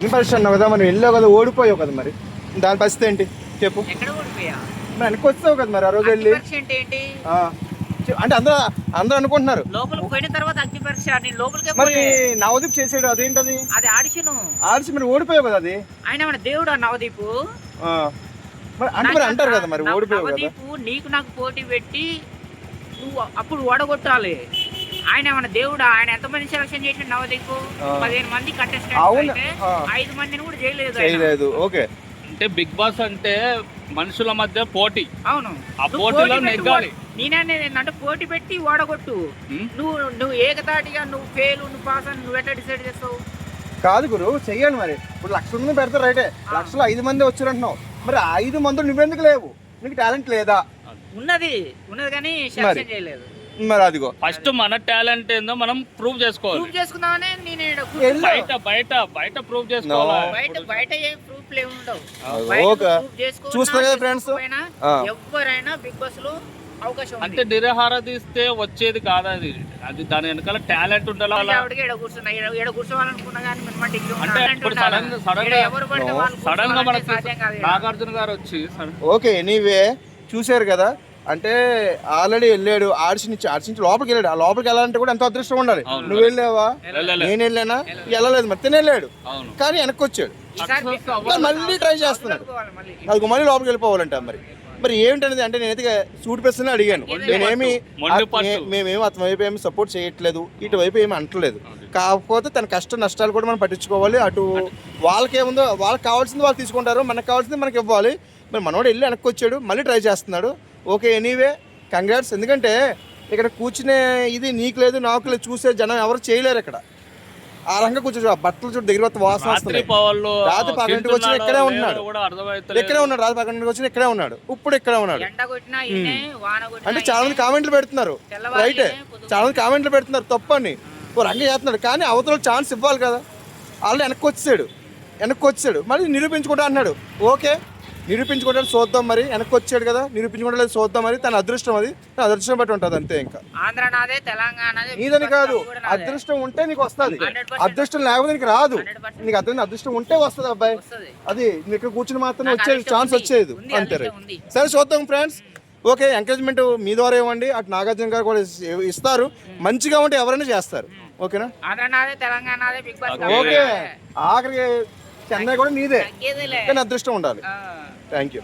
పరిస్థితి అన్నావు కదా, మనం వెళ్ళావు కదా, ఓడిపోయావు కదా, మరి దాని పరిస్థితి ఏంటి చెప్పు. మరి వెనక్కి వస్తావు కదా మరి ఆ రోజు వెళ్ళి. అంటే అందరూ అనుకుంటున్నారు లోపలికి పోయిన తర్వాత అగ్ని పరీక్ష లోపలికి. మరి నవదీప్ చేసాడు, అదేంటది? అది ఆడిషన్ మరి ఓడిపోయావు కదా. అది ఆయన మన దేవుడు నవదీప్. అంటే మరి అంటారు కదా మరి ఓడిపోయావు కదా. నీకు నాకు పోటీ పెట్టి నువ్వు అప్పుడు ఓడగొట్టాలి. ఆయన మన దేవుడు. ఆయన ఎంతమంది సెలక్షన్ చేసిన నవదీప్ 15 మంది కంటెస్టెంట్, 5 మందిని కూడా చేయలేదు. ఓకే, అంటే బిగ్ బాస్ అంటే మనుషుల మధ్య పోటీ. అవును, ఆ పోటీలో నెగ్గాలి. నేననేది ఏంటంటే పోటీ పెట్టి ఓడగొట్టు. నువ్వు ఏకతాటిగా నువ్వు ఫెయిల్ నువ్వు పాస్ అని నువ్వు ఎట్లా డిసైడ్ చేస్తావు? కాదు గురు, చెయ్యాలి మరి. ఇప్పుడు 1,00,000 మంది పెడతారు రైటే, 1,00,000లో 5 మంది వచ్చారంటున్నావు. మరి 5 మంది నువ్వెందుకు లేవు? నీకు టాలెంట్ లేదా? ఉన్నది కానీ సెలక్షన్ చేయలేదు. మరి అదిగో ఫస్ట్ మన టాలెంట్ ఏందో మనం ప్రూవ్ చేసుకోవాలి. ప్రూవ్ చేసుకుందామనే నేను బయట ప్రూవ్ చేసుకోవాలి. బయట ఏ ప్రూఫ్ లేవు ఉండవు. చూస్తున్నా కదా ఫ్రెండ్స్, ఎవరైనా బిగ్ బాస్ లో అవకాశం అంటే నిరహార తీస్తే వచ్చేది కాదు. అది దాని వెనకాల టాలెంట్ ఉండాలి. అంటే ఇప్పుడు సడన్ గా మనకు నాగార్జున గారు వచ్చి ఓకే నీవే చూసారు కదా. అంటే ఆల్రెడీ వెళ్ళాడు, ఆడిషన్ లోపలికి వెళ్ళాడు. ఆ లోపలికి వెళ్ళాలంటే కూడా ఎంతో అదృష్టం ఉండాలి. నువ్వు వెళ్ళావా? నేను వెళ్ళానా? వెళ్ళలేదు. మరి తిని వెళ్ళాడు కానీ వెనక్కి వచ్చాడు. మళ్ళీ ట్రై చేస్తున్నాడు. అది మళ్ళీ లోపలికి వెళ్ళిపోవాలంట. మరి ఏంటనేది అంటే నేనైతే సూట్ పెస్తున్నా అడిగాను. మేమేమి అతని వైపు ఏమి సపోర్ట్ చేయట్లేదు, ఇటువైపు ఏమి అంటలేదు. కాకపోతే తన కష్ట నష్టాలు కూడా మనం పట్టించుకోవాలి. అటు వాళ్ళకేముందో వాళ్ళకి కావాల్సింది వాళ్ళు తీసుకుంటారు, మనకు కావాల్సింది మనకి ఇవ్వాలి. మరి మనోడు వెళ్ళి వెనక్కి వచ్చాడు, మళ్ళీ ట్రై చేస్తున్నాడు. Okay, anyway congrats. ఎందుకంటే ఇక్కడ కూర్చునే ఇది నీకు లేదు నాకు లేదు, చూసే జనం ఎవరు చేయలేరు. ఇక్కడ ఆ రంగా కూర్చో, బట్టలు చూడు దగ్గర వాసన వస్తుంది. రాత్రి 12కి వచ్చిన ఇక్కడే ఉన్నాడు, రాత్రి 12కి వచ్చిన ఇక్కడే ఉన్నాడు, ఇప్పుడు ఇక్కడే ఉన్నాడు. అంటే చాలా మంది కామెంట్లు పెడుతున్నారు, రైటే, చాలా మంది కామెంట్లు పెడుతున్నారు తప్పని. ఓ రంగ చేస్తున్నాడు కానీ అవతల ఛాన్స్ ఇవ్వాలి కదా. ఆల్రెడీ వెనక్కి వచ్చాడు మళ్ళీ నిరూపించుకుంటా అన్నాడు. ఓకే, నిరూపించుకుంటాడు, చూద్దాం. మరి వెనక్కి వచ్చాడు కదా, నిరూపించుకుంటలేదు, చూద్దాం. మరి తన అదృష్టం, అది తన అదృష్టం బట్టి ఉంటుంది అంతే. ఇంకా నీదని కాదు, అదృష్టం ఉంటే నీకు వస్తుంది, అదృష్టం లేకపోతే నీకు రాదు. నీకు అదృష్టం ఉంటే వస్తుంది అబ్బాయి. అది నీకు ఇక్కడ కూర్చుని మాత్రం వచ్చేది, ఛాన్స్ వచ్చేది అంతే. సరే చూద్దాం ఫ్రెండ్స్. ఓకే, ఎంకరేజ్మెంట్ మీ ద్వారా ఇవ్వండి. అటు నాగార్జున గారు కూడా ఇస్తారు. మంచిగా ఉంటే ఎవరైనా చేస్తారు. ఓకేనా? ఓకే, ఆఖరికి చెన్నై కూడా నీదే కానీ అదృష్టం ఉండాలి. Thank you.